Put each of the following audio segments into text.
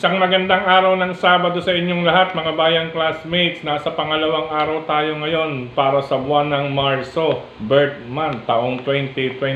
Isang magandang araw ng Sabado sa inyong lahat mga bayang classmates. Nasa pangalawang araw tayo ngayon para sa buwan ng Marso, birth month, taong 2024.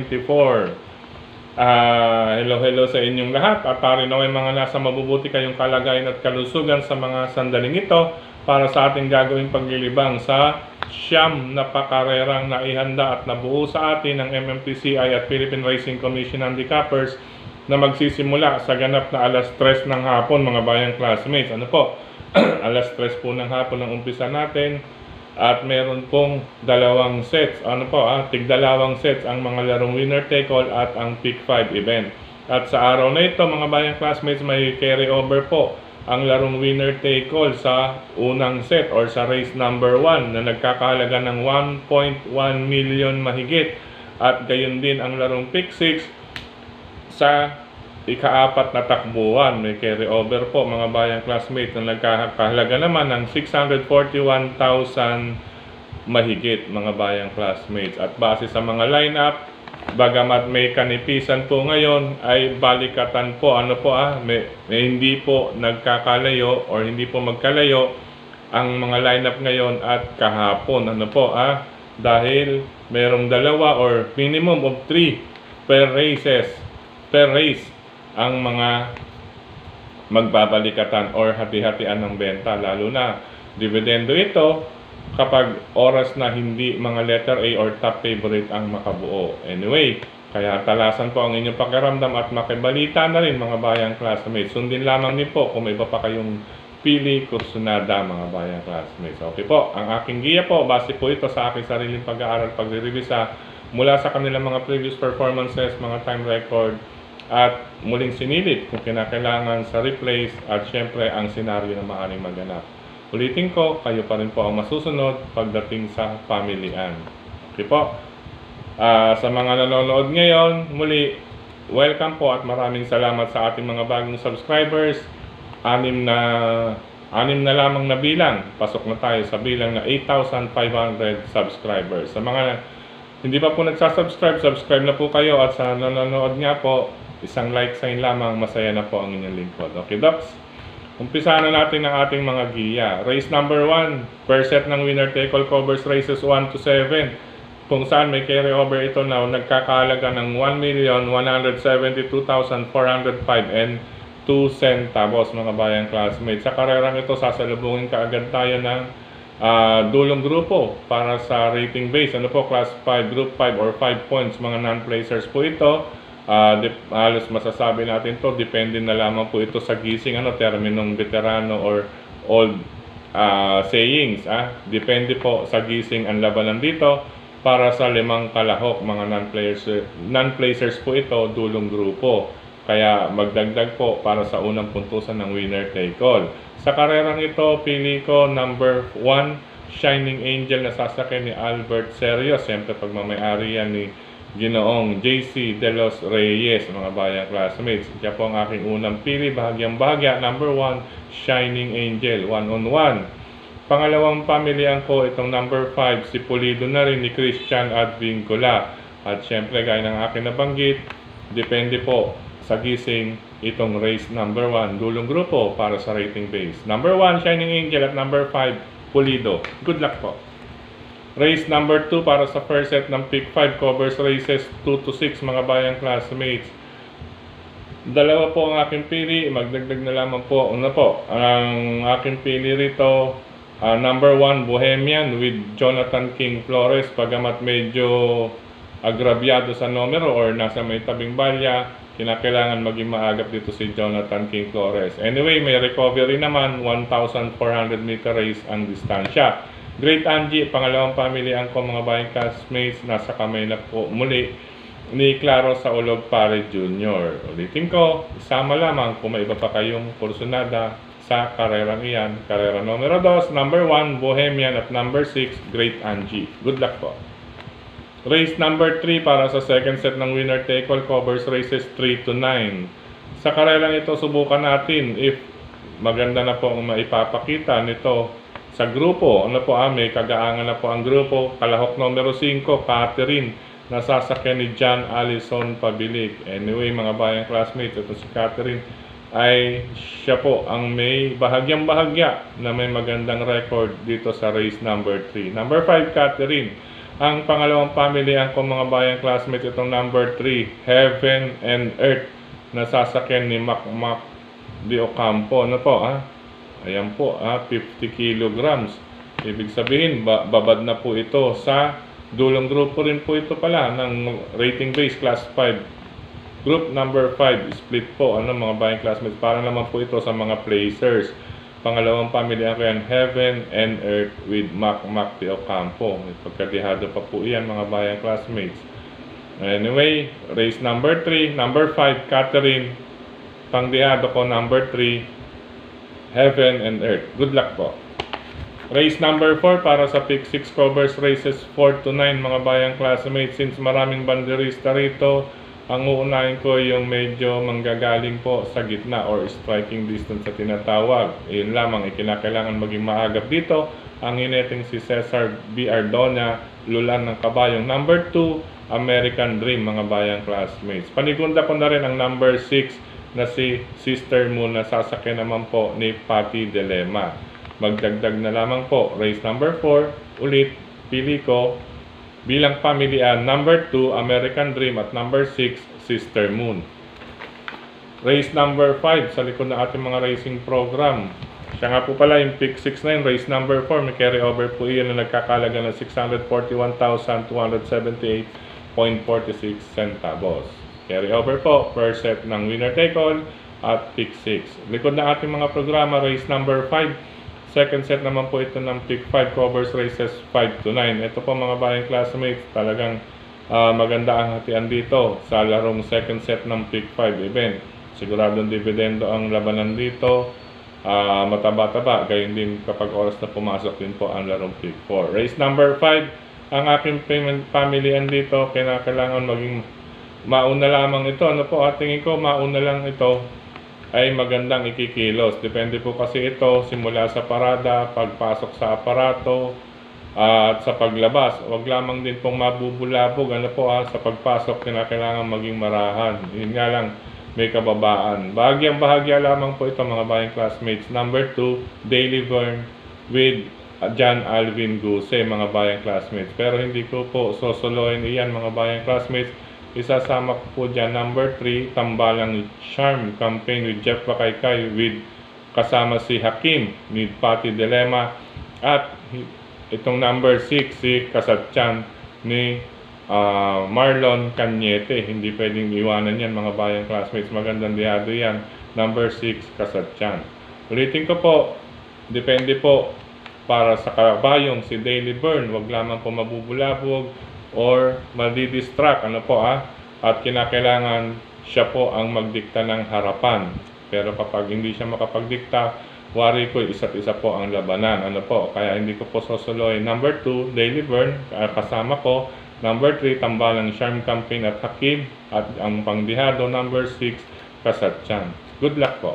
Hello sa inyong lahat at rin mga nasa mabubuti kayong kalagayan at kalusugan sa mga sandaling ito para sa ating gagawing paglilibang sa siyam na pakarerang naihanda at nabuo sa atin ng MMTCI at Philippine Racing Commission Handicappers na magsisimula sa ganap na alas 3 ng hapon mga bayang classmates. Ano po? Alas 3 po ng hapon ang umpisa natin at meron pong dalawang sets. Ano po? Tig-dalawang sets ang mga larong winner take all at ang pick 5 event. At sa araw na ito mga bayang classmates may carry over po ang larong winner take all sa unang set or sa race number 1 na nagkakahalaga ng 1.1 million mahigit at gayon din ang larong pick 6 sa ika-4 na takbuhan. May carry over po mga bayang classmates na nagkakahalaga naman ng 641,000 mahigit mga bayang classmates. At base sa mga lineup, bagamat may kanipisan po ngayon ay balikatan po. May hindi po nagkakalayo or hindi po magkalayo ang mga lineup ngayon at kahapon. Dahil merong dalawa or minimum of 3 per race ang mga magbabalikatan or hati-hatian ng benta, lalo na dividendo ito kapag oras na hindi mga letter A or top favorite ang makabuo. Anyway, kaya talasan po ang inyong pakiramdam at makibalita na rin mga bayang classmates. Sundin lamang din po kung may iba pa kayong pili kursunada mga bayang classmates. Okay po, ang aking giya po, base po ito sa aking sariling pag-aaral, pagre-revisa mula sa kanilang mga previous performances, mga time record, at muling sinilip kung kinakailangan sa replays at syempre ang senaryo na maaaring maganap. Ulitin ko, kayo pa rin po ang masusunod pagdating sa pamilian. Okay po. Sa mga nanonood ngayon, muli, welcome po at maraming salamat sa ating mga bagong subscribers. Anim na lamang na bilang. Pasok na tayo sa bilang na 8,500 subscribers. Sa mga hindi pa po nagsasubscribe, subscribe na po kayo at sa nanonood nga po, isang like sign lamang, masaya na po ang inyong lingkod. Okay, Docs? Umpisahan na natin ang ating mga giya. Race number 1, per set ng winner take all covers races 1 to 7. Kung saan may carry over ito na nagkakahalaga ng 1,172,405 and 2 centavos mga bayang classmates. Sa karerang ito, sasalubungin kaagad tayo ng dulong grupo para sa rating base. Class 5, group 5 or 5 points, mga non-placers po ito. Halos masasabi natin to, depende na lamang po ito sa gising, terminong veterano or old sayings. Depende po sa gising ang labanan dito para sa 5 kalahok, mga non-placers po ito, dulong grupo. Kaya magdagdag po para sa unang puntusan ng winner take all. Sa karerang ito, pili ko number 1, Shining Angel na sasakyan ni Albert Serios. Siyempre pagmamayari yan ni Ginoong JC De Los Reyes, mga bayang classmates. Kaya po ang aking unang pili, bahagyang bahagya, number 1, Shining Angel, 1-on-1. Pangalawang pamilihan ko itong number 5, si Pulido na rin ni Christian Advincula. At syempre, gaya ng aking nabanggit, depende po sa gising itong race number 1, dulong grupo para sa rating base. Number 1, Shining Angel at number 5, Pulido. Good luck po. Race number 2 para sa first set ng pick 5 covers races 2 to 6 mga bayang classmates. Dalawa po ang aking pili, magdagdag na lamang po. Ang aking pili rito, number 1, Bohemian with Jonathan King Flores. Pagamat medyo agrabyado sa numero or nasa may tabing balya, kinakailangan maging maagap dito si Jonathan King Flores. Anyway, may recovery naman, 1,400 meter race ang distansya. Great Angie, pangalawang pamilihan ko mga bayang classmates, nasa kamay na po muli ni Claro Saulog Pare Jr. Ulitin ko, isama lamang kung may iba pa kayong kursunada sa karerang iyan. Karera numero 2, number 1, Bohemian at number 6, Great Angie. Good luck po. Race number 3 para sa second set ng winner take all covers races 3 to 9. Sa karerang ito, subukan natin if maganda na po ang maipapakita nito sa grupo. May kagaangan na po ang grupo. Kalahok numero 5, Catherine, nasasakyan ni John Allison Pabilik. Anyway, mga bayang classmates, ito si Catherine ay siya po ang may bahagyang-bahagya na may magandang record dito sa race number 3. Number 5, Catherine. Ang pangalawang pamilihan ko mga bayang classmates, itong number 3, Heaven and Earth, na sasakyan ni Mac de Ocampo. Ano po, ayan po, 50 kilograms. Ibig sabihin, babad na po ito sa dulong grupo rin po ito pala ng rating base class 5. Group number 5, split po, mga bayang classmates. Para naman po ito sa mga placers. Pangalawang pamilya ko yan, Heaven and Earth with Mac de Ocampo. May pagkadihado pa po yan mga bayang classmates. Anyway, race number 3, number 5, Catherine. Pangdihado ko, number 3, Heaven and Earth. Good luck po. Race number 4 para sa pick 6 covers races 4 to 9 mga bayang classmates. Since maraming banderista rito, ang uunahin ko yung medyo manggagaling po sa gitna or striking distance sa tinatawag. Yun lamang, ikinakailangan maging maagap dito. Ang ineting si Cesar B. Ardoña, lulan ng kabayong. Number 2, American Dream mga bayang classmates. Panigunda ko na rin ang number 6 na si Sister Moon na sasakyan naman po ni Patty Dilema. Magdagdag na lamang po, race number 4, ulit, pili ko bilang pamilya, number 2, American Dream, at number 6, Sister Moon. Race number 5, sa likod ng ating mga racing program. Siya nga po pala yung pick 6 na yun, race number 4, may carry over po iyan na nagkakalaga ng 641,278.46 centavos. Carry over po, per set ng winner take all at pick 6. Likod ng ating mga programa, race number 5, second set naman po ito ng pick 5 covers races 5 to 9. Ito po mga bayang classmates, talagang maganda ang hatian dito sa larong second set ng pick 5 event. Siguradong dividendo ang labanan dito, mataba-taba, gayon din kapag oras na pumasok din po ang larong pick 4. Race number 5, ang aking pamilihan dito, kailangan maging mauna lamang ito. Ano po, tingin ko mauna lang ito ay magandang ikikilos. Depende po kasi ito simula sa parada, pagpasok sa aparato, at sa paglabas. Huwag lamang din pong mabubulabog. Sa pagpasok, kailangan maging marahan. Yun nga lang, may kababaan. Bahagyang-bahagya lamang po ito mga bayang classmates. Number 2, Daily Burn with John Alvin Guse mga bayang classmates. Pero hindi ko po sosoloin iyan mga bayang classmates. Isasama ko po dyan, number 3, Tambalang Charm Campaign with Jeff Bakaykay with kasama si Hakim with Patty Dilema, at itong number 6, si Kasatchan ni Marlon Cañete. Hindi pwedeng iwanan yan mga bayang classmates, magandang diyado yan. Number 6, Kasatchan. Ulitin ko po, depende po para sa kabayong si Daily Burn, wag lamang po mabubulabog or madidistract, at kinakailangan siya po ang magdikta ng harapan. Pero kapag hindi siya makapagdikta, wari ko isa't isa po ang labanan, kaya hindi ko po sosoloy. Number 2, Daily Burn, kasama ko. Number 3, Tambalang Charm Campaign at Hakim, at ang pangdihado, number 6, Kasatchan. Good luck po.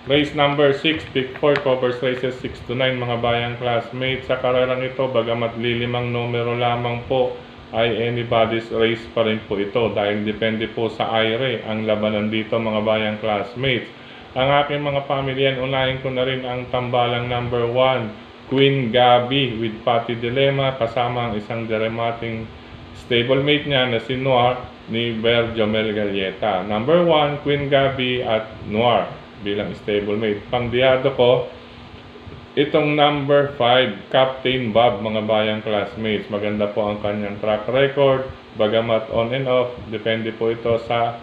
Race number 6, pick 4 covers races 6 to 9 mga bayang classmates. Sa karerang ito, bagamat lilimang numero lamang po, ay anybody's race pa rin po ito dahil depende po sa IRE ang labanan dito mga bayang classmates. Ang aking mga pamilyan, unahin ko na rin ang tambalang number 1, Queen Gabi with Patty Dilema, kasama ang isang deremating stablemate niya na si Noir ni Berjomel Galleta. Number 1, Queen Gabi at Noir bilang stablemate. Pangdiyado ko, itong number 5, Captain Bob mga bayang classmates. Maganda po ang kanyang track record, bagamat on and off, depende po ito sa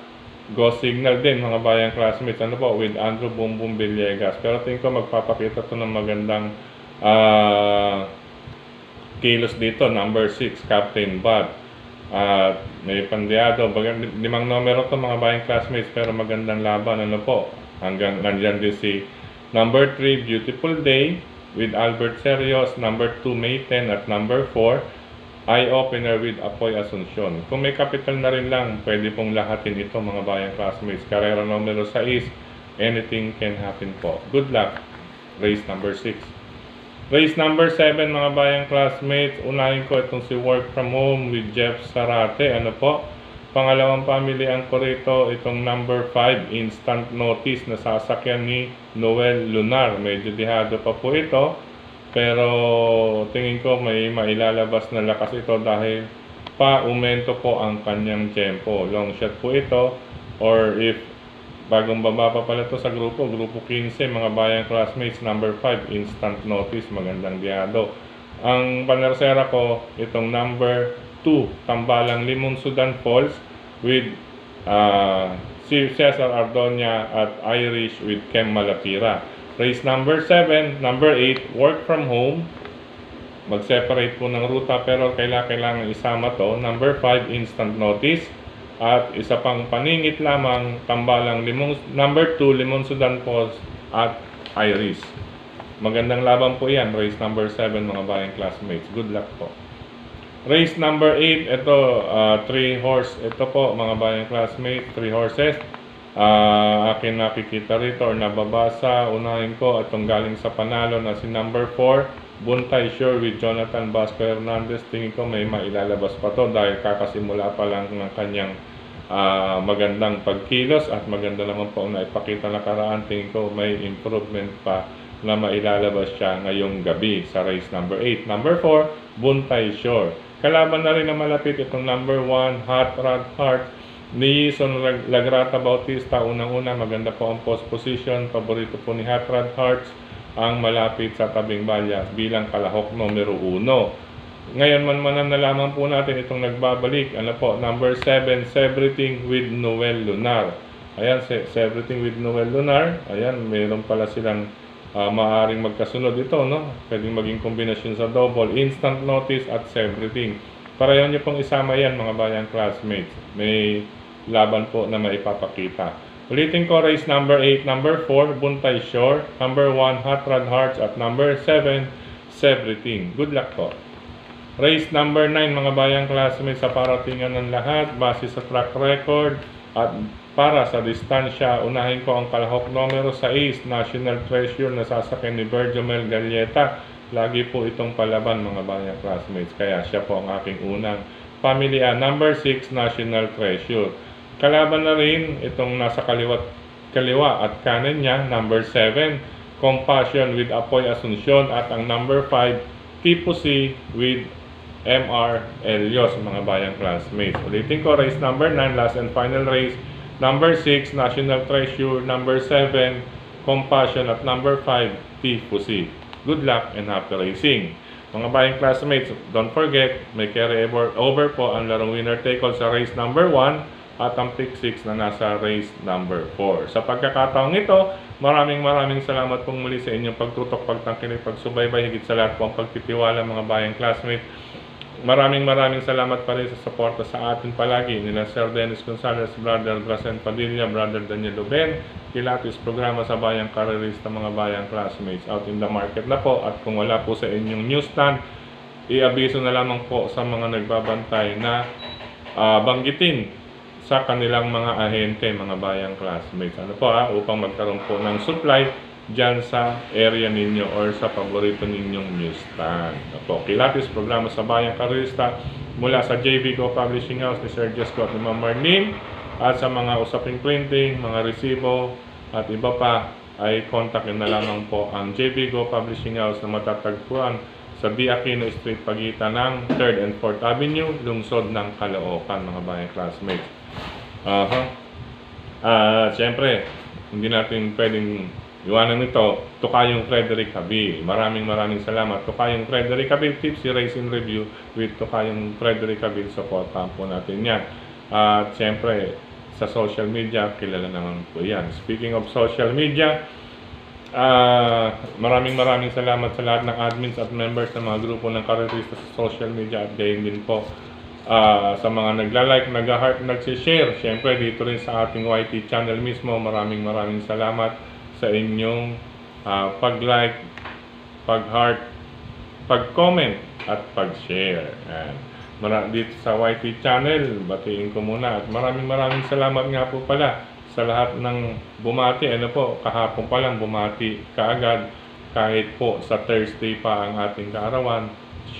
go signal din mga bayang classmates. With Andrew Bumbum Villegas. Pero tingin ko magpapakita to ng magandang kilos dito. Number 6, Captain Bob. May pandiyado, limang numero to mga bayang classmates, pero magandang laban. Hanggang nandiyan din si number 3, Beautiful Day with Albert Serios, number 2, May 10, at number 4, Eye Opener with Apoy Asuncion. Kung may capital na rin lang, pwede pong lahatin ito mga bayang classmates. Karera numero 6, anything can happen po. Good luck. Race number 6. Race number 7 mga bayang classmates, unahin ko itong si Work From Home with Jeff Sarate. Pangalawang pamilihan ko rito, itong number 5, instant notice na sasakyan ni Noel Lunar. Medyo dihado pa po ito, pero tingin ko may mailalabas na lakas ito dahil pa-umento po ang kanyang tempo. Long shot po ito, or if bagong baba pa pala ito sa grupo 15, mga bayang classmates, number 5, instant notice, magandang dihado. Ang panersera ko, itong number 2, Tambalang Limon Sudan Falls with si Cesar Ardonia at Irish with Kem Malapira. Race number 7, number 8, Work from Home. Mag-separate po ng ruta pero kailangan isama to. Number 5, Instant Notice. At isa pang paningit lamang, Tambalang number 2, Limon Sudan Falls at Irish. Magandang laban po yan, race number 7 mga bayang classmates. Good luck po. Race number 8, ito 3 horse. Ito po mga bayang classmates, 3 horses. Akin nakikita rito or nababasa. Unahin ko itong galing sa panalo na si number 4, Buntay Sure with Jonathan Vasco Hernandez. Tingin ko may mailalabas pa to dahil kakasimula pa lang ng kanyang magandang pagkilos at maganda naman po na ipakita nakaraan. Tingin ko may improvement pa na mailalabas siya ngayong gabi sa race number 8. Number 4, Buntay Shore. Kalaban na rin na malapit itong number 1, Hot Rod Heart ni Son Lagrata Bautista. Unang-una, maganda po ang post position. Paborito po ni Hot Rod Heart ang malapit sa tabing balya bilang kalahok numero 1. Ngayon manmanan na lamang po natin itong nagbabalik. Ano po, number 7, Everything with Noel Lunar. Ayan, Everything with Noel Lunar. Ayan, mayroon pala silang maaaring magkasunod ito, no? Pwedeng maging kombinasyon sa double, instant notice at everything. Para yun niyo pong isama yan mga bayang classmates. May laban po na maipapakita. Ulitin ko, race number 8, number 4, Buntay Shore, number 1, Hot Rod Hearts, at number 7, Everything. Good luck po. Race number 9 mga bayang classmates, sa paratingan ng lahat, base sa track record, at para sa distansya, unahin ko ang kalahok numero 6, National Treasure na sasakyan ni Berjomel Galleta. Lagi po itong palaban mga bayang classmates, kaya siya po ang aking unang pamilihan. Number 6, National Treasure. Kalaban na rin itong nasa kaliwa at kanan niya, number 7, Compassion with Apoy Asuncion, at ang number 5, Tipo C with MR Elios mga bayang classmates. Ulitin ko, race number 9, last and final race. Number 6, National Treasure. Number 7, Compassion. At number 5, Tipo C. Good luck and happy racing. Mga bayang classmates, don't forget, may carry over po ang larong winner take all sa race number 1 at ang pick 6 na nasa race number 4. Sa pagkakataong ito, maraming salamat pong muli sa inyong pagtutok, pagtangkilik, pagsubaybay, higit sa lahat po ang pagtitiwala mga bayang classmates. Maraming salamat pa rin sa suporta sa atin palagi nila Sir Dennis Gonzalez, Brother Drasen Padilla, Brother Daniel Luben, Kilatis programa sa bayang karerista mga bayang classmates out in the market na po. At kung wala po sa inyong newsstand, i-abiso na lamang po sa mga nagbabantay na banggitin sa kanilang mga ahente mga bayang classmates. Ano po upang magkaroon po ng supply dyan sa area ninyo or sa paborito ninyong newsstand. Opo, Kilatis programa sa bayang karista mula sa JB Go Publishing House ni Sir Jesco at ni Ma'am Marlene, at sa mga usaping printing, mga resibo at iba pa ay kontakin na lamang po ang JB Go Publishing House na matatagpuan sa B. Aquino Street, pagitan ng 3rd and 4th Avenue, lungsod ng Caloocan mga bayang classmates. Siyempre, hindi natin pwedeng iwanan nito, Tukayong Frederick Habil. Maraming salamat. Tukayong Frederick Habil, Tipsy Racing Review with Tukayong Frederick Habil. Supportahan po natin yan. At siyempre, sa social media, kilala naman po yan. Speaking of social media, maraming salamat sa lahat ng admins at members ng mga grupo ng karerista sa social media, at gayon din po sa mga nagla-like, nag-heart, nag-share. Siyempre, dito rin sa ating YT channel mismo, maraming salamat sa inyong pag-like, pag-heart, pag-comment at pag-share. Dito sa YT channel, batiin ko muna, at maraming salamat nga po pala sa lahat ng bumati. Ano po, kahapon pa lang bumati kaagad, kahit po sa Thursday pa ang ating kaarawan.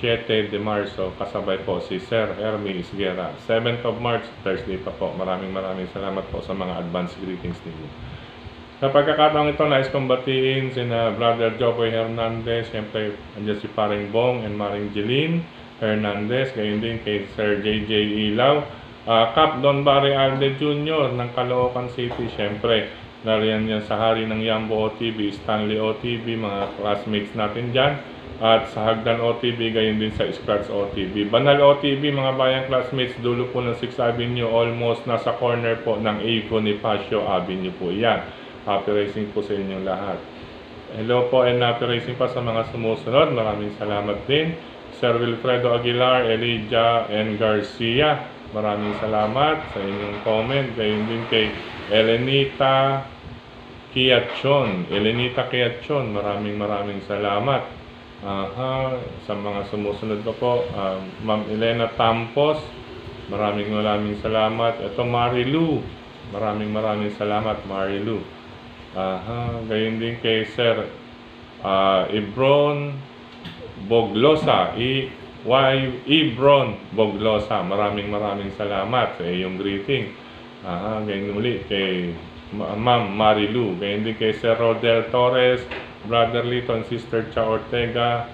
7 de Marso, kasabay po si Sir Hermie Isguera. 7th of March, Thursday pa po. Maraming salamat po sa mga advance greetings ninyo. Sa pagkakataong ito, nais kong batiin sina Brother Jopoy Hernandez, siyempre andyan si Paring Bong and Maring Jeline Hernandez, gayon din kay Sir JJ Ilaw, Cap Don Barry Alde Jr. ng Caloocan City, siyempre nariyan yan sa hari ng Yambo OTV, Stanley OTV, mga classmates natin dyan, at sa Hagdan OTV, gayon din sa Scratch OTV. Banal OTV, mga bayang classmates, dulo po ng 6th Avenue, almost nasa corner po ng A. Bonifacio Avenue po yan. Happy racing po sa inyong lahat. Hello po and happy racing pa sa mga sumusunod. Maraming salamat din. Sir Wilfredo Aguilar, Elijah and Garcia. Maraming salamat sa inyong comment. Gayon din kay Elenita Kiatchon. Maraming salamat. Sa mga sumusunod po, Ma'am Elena Tampos. Maraming salamat. Ito Marilu. Maraming salamat Marilu. Gayon din kay Sir Ibron Boglosa, Ibron Boglosa, maraming salamat sa iyong greeting. Gayon uli kay Ma'am Marilu, gayon din kay Sir Rodel Torres, Brother Lito and Sister Cha Ortega,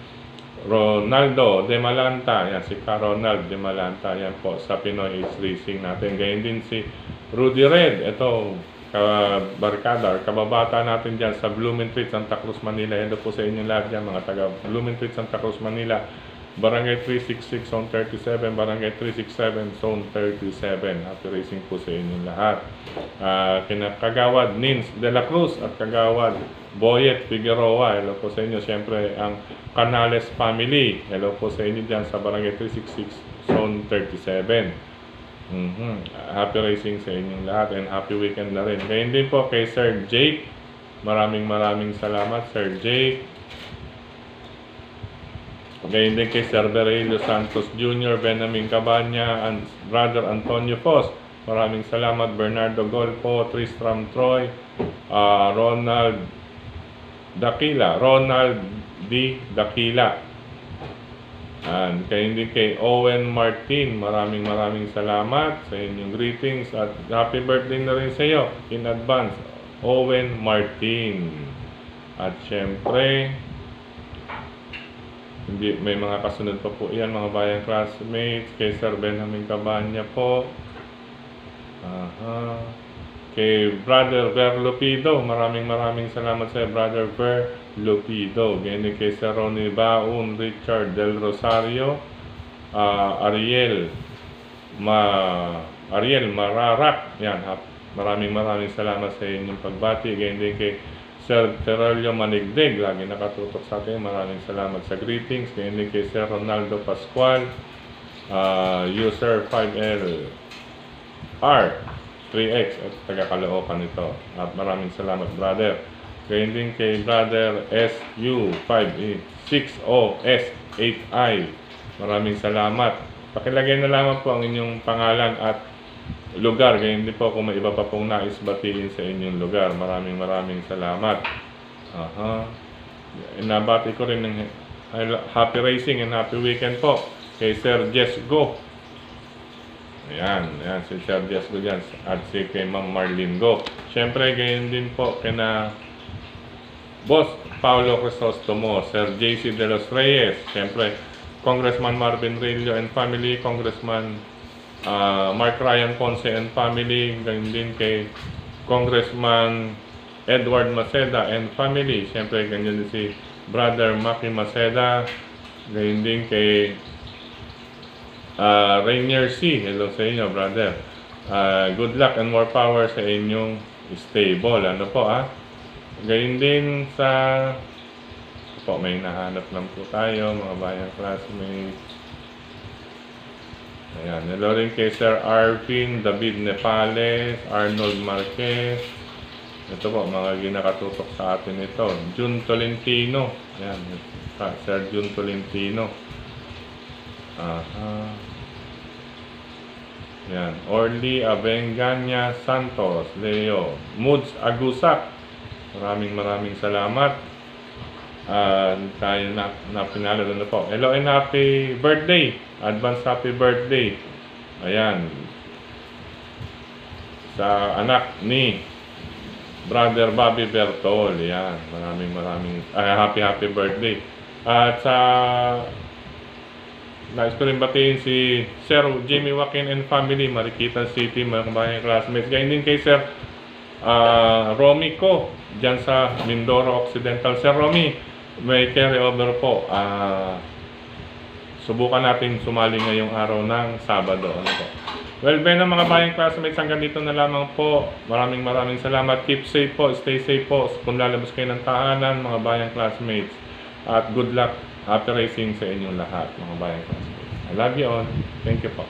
Ronaldo de Malanta, yan si Ronald de Malanta, yan po sa Pinoy Ace Racing natin. Gayon din si Rudy Red, ito kabarkada or kababata natin dyan sa Blumentritt, Santa Cruz, Manila. Hello po sa inyo lahat dyan, mga taga Blumentritt, Santa Cruz, Manila. Barangay 366, Zone 37, Barangay 367, Zone 37. Happy racing po sa inyo lahat. Kagawad Nins de la Cruz at Kagawad Boyet Figueroa. Hello po sa inyo. Siyempre, ang Canales family. Hello po sa inyo dyan sa Barangay 366, Zone 37. Happy racing sa inyong lahat and happy weekend na rin. Ngayon din po kay Sir Jake. Maraming salamat Sir Jake. Ngayon din kay Sir Berelio Santos Jr., Benjamin Cabanya, and Brother Antonio Fos. Maraming salamat Bernardo Golfo, Tristram Troy, Ronald D. Dakila. And kayo din kay Owen Martin, maraming salamat sa inyong greetings at happy birthday na rin sa iyo in advance, Owen Martin. At syempre, may mga kasunod pa po yan, mga bayang classmates, kay Sir Benjamin Cabanya po, kay Brother Ver Lupido, maraming salamat sa Brother Ver Lupido. Ganyan kay Sir Ronnie Baun, Richard Del Rosario, Ariel Mararak. Yan, maraming salamat sa inyong pagbati. Ganyan din kay Sir Terrelio Manigdeg, lagi nakatutok sa atin. Maraming salamat sa greetings. Ganyan din kay Sir Ronaldo Pascual, user 5LR 3X at taga-Caloocan ito. At maraming salamat brother. Gayon din kay Brother SU560S8I. Maraming salamat. Pakilagay na lamang po ang inyong pangalan at lugar. Gayon din po kung may iba pa pong nais batiin sa inyong lugar. Maraming salamat. Nabati ko rin ng happy racing and happy weekend po kay Sir Jess Go. Ayan, si Sir Jess Go dyan. At si kay Ma'am Marlene Go. Siyempre, gayon din po kina Boss Paulo Crisostomo, Sir JC De Los Reyes, siyempre Congressman Marvin Rillo and family, Congressman Mark Ryan Ponce and family, ganyan din kay Congressman Edward Maceda and family, siyempre ganyan din si Brother Maki Maceda, ganyan din kay Rainier C. Hello sa inyo brother. Good luck and more power sa inyong stable. Ano po Gayun din sa may nahanap lang po tayo mga bayang classmates. Ayan, hello rin kay Sir Arvin, David Nepales, Arnold Marquez. Ito po, mga ginakatutok sa atin ito. June Tolentino. Ayan, Sir June Tolentino. Ayan, Orly Abenganya Santos, Leo, Moods Agusak. Maraming salamat. tayo na pinalo na po. Hello and happy birthday. Advance happy birthday. Ayan. Sa anak ni Brother Bobby Bertol. Ayan. Maraming happy birthday. At sa nais ko rin batiin si Sir Jimmy Joaquin and family, Marikita City, mga kabayan classmates. Ganyan din kay Sir Romy ko, dyan sa Mindoro Occidental. Sir Romy, may carry over po. Subukan natin sumali ngayong araw ng Sabado. Ano po? Well, Ben, mga bayang classmates, hanggang dito na lamang po. Maraming salamat. Keep safe po, stay safe po. Kung lalabas kayo ng tahanan, mga bayang classmates. At good luck, happy racing sa inyong lahat, mga bayang classmates. I love you all. Thank you po.